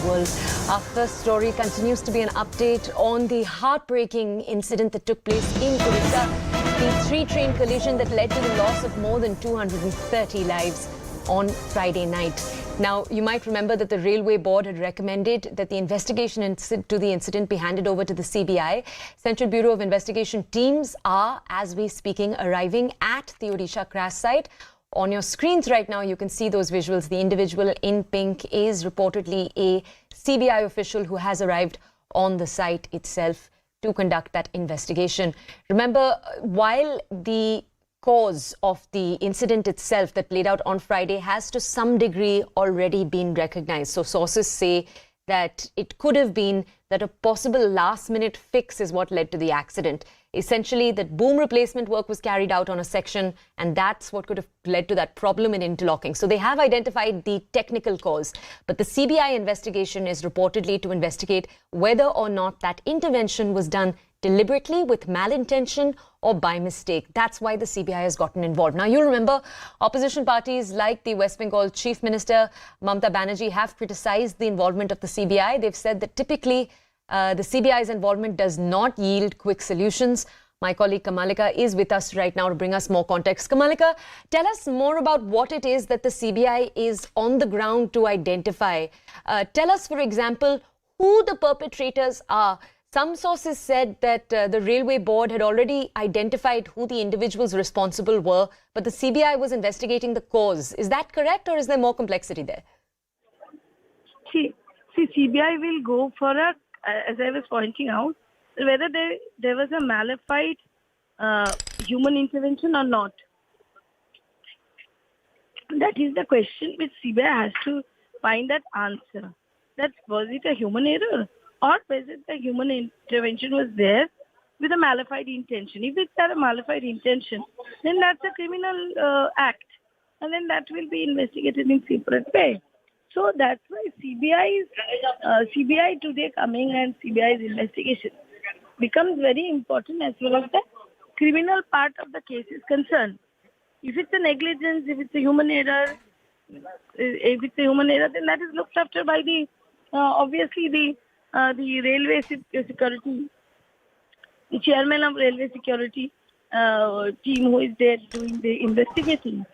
world. Our first story continues to be an update on the heartbreaking incident that took place in Odisha, the three-train collision that led to the loss of more than 230 lives on Friday night. Now, you might remember that the Railway Board had recommended that the investigation into the incident be handed over to the CBI. Central Bureau of Investigation teams are, as we speaking, arriving at the Odisha crash site. On your screens right now, you can see those visuals. The individual in pink is reportedly a CBI official who has arrived on the site itself to conduct that investigation. Remember, while the cause of the incident itself that played out on Friday has to some degree already been recognized. So sources say that it could have been that a possible last-minute fix is what led to the accident. Essentially, that boom replacement work was carried out on a section, and that's what could have led to that problem in interlocking. So they have identified the technical cause, but the CBI investigation is reportedly to investigate whether or not that intervention was done deliberately with malintention or by mistake. That's why the CBI has gotten involved. Now, you'll remember opposition parties like the West Bengal Chief Minister Mamata Banerjee have criticized the involvement of the CBI. They've said that typically the CBI's involvement does not yield quick solutions. My colleague Kamalika is with us right now to bring us more context. Kamalika, tell us more about what it is that the CBI is on the ground to identify. Tell us, for example, who the perpetrators are. Some sources said that the Railway Board had already identified who the individuals responsible were, but the CBI was investigating the cause. Is that correct, or is there more complexity there? See, CBI will go for a, as I was pointing out, whether there was a malified human intervention or not. That is the question which CBI has to find that answer. That was it a human error? Or whether the human intervention was there with a malified intention. If it's a malified intention, then that's a criminal act. And then that will be investigated in separate way. So that's why CBI today coming and CBI's investigation becomes very important as well as the criminal part of the case is concerned. If it's a negligence, if it's a human error, then that is looked after by the, obviously the railway security, the chairman of railway security team who is there doing the investigation.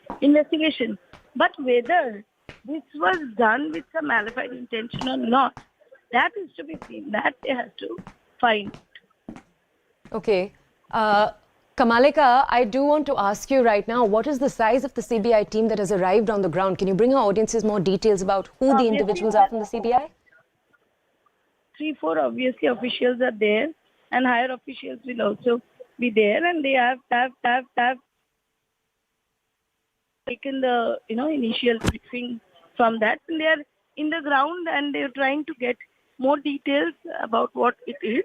But whether this was done with some malified intention or not, that is to be seen. That they have to find. Okay. Kamalika, I do want to ask you right now, what is the size of the CBI team that has arrived on the ground? Can you bring our audiences more details about who the individuals are from the CBI? 3-4 obviously officials are there, and higher officials will also be there, and they have taken the initial briefing from that, and they are in the ground and they are trying to get more details about what it is,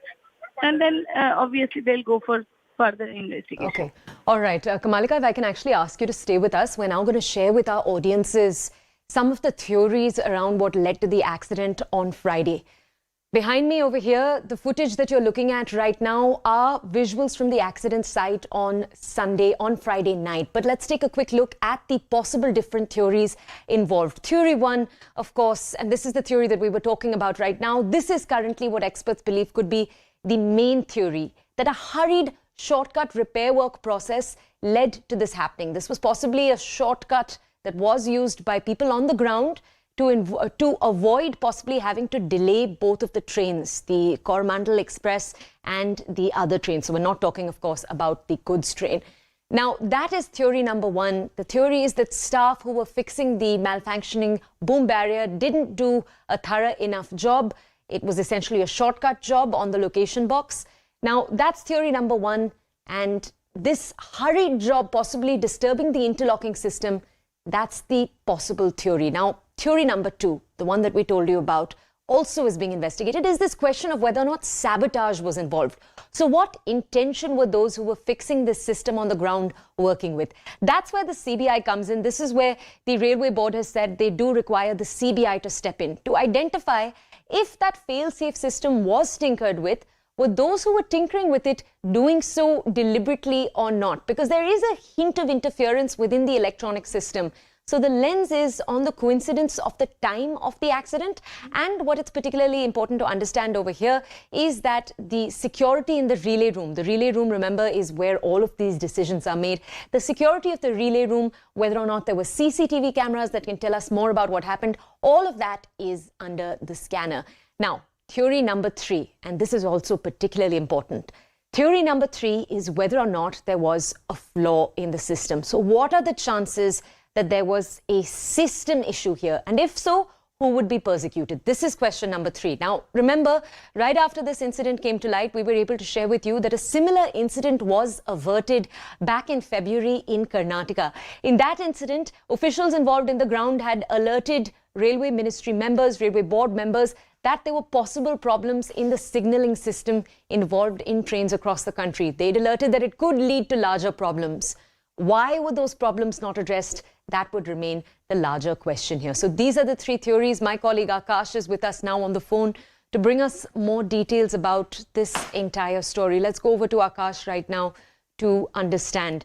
and then obviously they'll go for further investigation. Okay, all right, Kamalika, if I can actually ask you to stay with us, we're now going to share with our audiences some of the theories around what led to the accident on Friday. Behind me over here, the footage that you're looking at right now are visuals from the accident site on Friday night. But let's take a quick look at the possible different theories involved. Theory one, of course, and this is the theory that we were talking about right now. This is currently what experts believe could be the main theory, that a hurried shortcut repair work process led to this happening. This was possibly a shortcut that was used by people on the ground to avoid possibly having to delay both of the trains, the Coromandel Express and the other train. So we're not talking, of course, about the goods train. Now, that is theory number one. The theory is that staff who were fixing the malfunctioning boom barrier didn't do a thorough enough job. It was essentially a shortcut job on the location box. Now, that's theory number one. And this hurried job possibly disturbing the interlocking system, that's the possible theory. Now, theory number two, the one that we told you about, also is being investigated, is this question of whether or not sabotage was involved. So what intention were those who were fixing this system on the ground working with? That's where the CBI comes in. This is where the Railway Board has said they do require the CBI to step in to identify if that fail-safe system was tinkered with. Were those who were tinkering with it doing so deliberately or not? Because there is a hint of interference within the electronic system. So the lens is on the coincidence of the time of the accident. And what it's particularly important to understand over here is that the security in the relay room, remember, is where all of these decisions are made. The security of the relay room, whether or not there were CCTV cameras that can tell us more about what happened, all of that is under the scanner. Now, theory number 3, and this is also particularly important. Theory number 3 is whether or not there was a flaw in the system. So what are the chances that there was a system issue here? And if so, who would be persecuted? This is question number 3. Now, remember, right after this incident came to light, we were able to share with you that a similar incident was averted back in February in Karnataka. In that incident, officials involved in the ground had alerted Railway Ministry members, Railway Board members, that there were possible problems in the signalling system involved in trains across the country. They'd alerted that it could lead to larger problems. Why were those problems not addressed? That would remain the larger question here. So these are the 3 theories. My colleague Akash is with us now on the phone to bring us more details about this entire story. Let's go over to Akash right now to understand.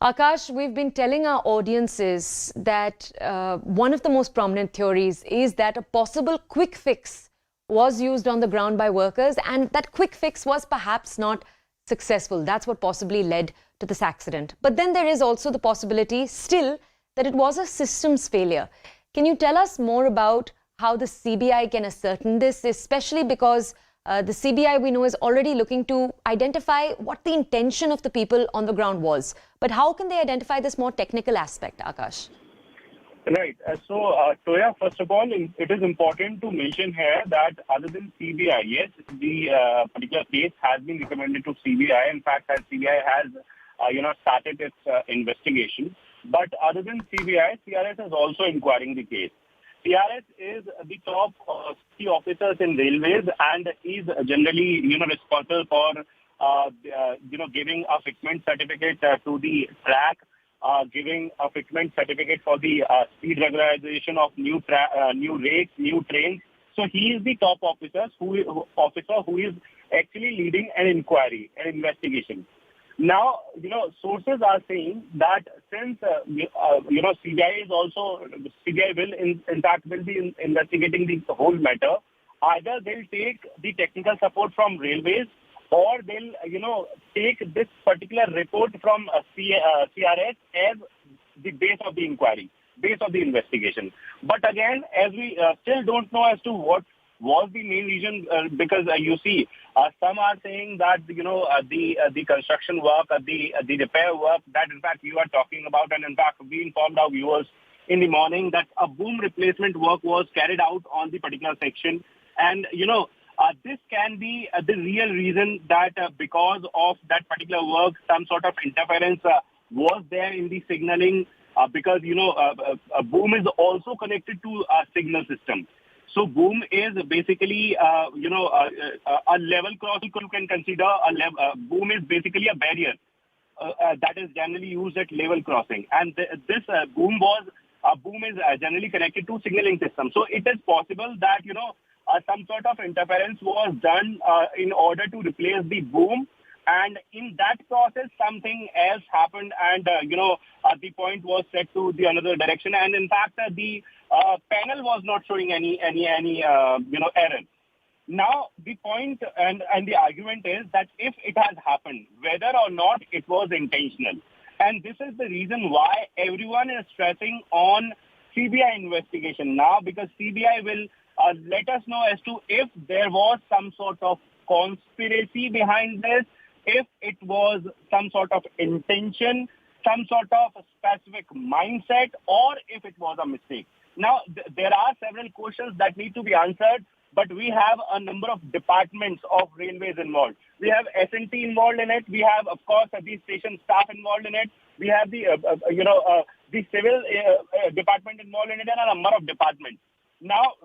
Akash, we've been telling our audiences that one of the most prominent theories is that a possible quick fix was used on the ground by workers, and that quick fix was perhaps not successful. That's what possibly led to this accident. But then there is also the possibility still that it was a systems failure. Can you tell us more about how the CBI can ascertain this, especially because the CBI, we know, is already looking to identify what the intention of the people on the ground was. But how can they identify this more technical aspect, Akash? Right. Toya, first of all, it is important to mention here that other than CBI, yes, the particular case has been recommended to CBI. In fact, CBI has, started its investigation. But other than CBI, CRS is also inquiring the case. CRS is the top key officers in railways and is generally, responsible for, giving a fitment certificate to the track, giving a fitment certificate for the speed regularization of new rakes, new trains. So he is the top officer who is actually leading an inquiry, an investigation. Now, sources are saying that since, CBI is also, CBI will in fact will be investigating the whole matter, either they'll take the technical support from railways or they'll, take this particular report from CRS as the base of the inquiry, base of the investigation. But again, as we still don't know as to what was the main reason, because you see, some are saying that, the construction work, the repair work that in fact you are talking about, and in fact we informed our viewers in the morning that a boom replacement work was carried out on the particular section. And, this can be the real reason that because of that particular work, some sort of interference was there in the signaling, because, a boom is also connected to a signal system. So boom is basically, a level crossing you can consider. Boom is basically a barrier that is generally used at level crossing. And this boom is generally connected to signaling system. So it is possible that, some sort of interference was done in order to replace the boom. And in that process, something else happened, and the point was set to the another direction. And in fact, the panel was not showing any error. Now, the point and the argument is that if it has happened, whether or not it was intentional, and this is the reason why everyone is stressing on CBI investigation now, because CBI will let us know as to if there was some sort of conspiracy behind this, if it was some sort of intention, some sort of specific mindset, or if it was a mistake. Now, there are several questions that need to be answered, but we have a number of departments of railways involved. We have S&T involved in it. We have, of course, the station staff involved in it. We have the, the civil department involved in it, and a number of departments. Now,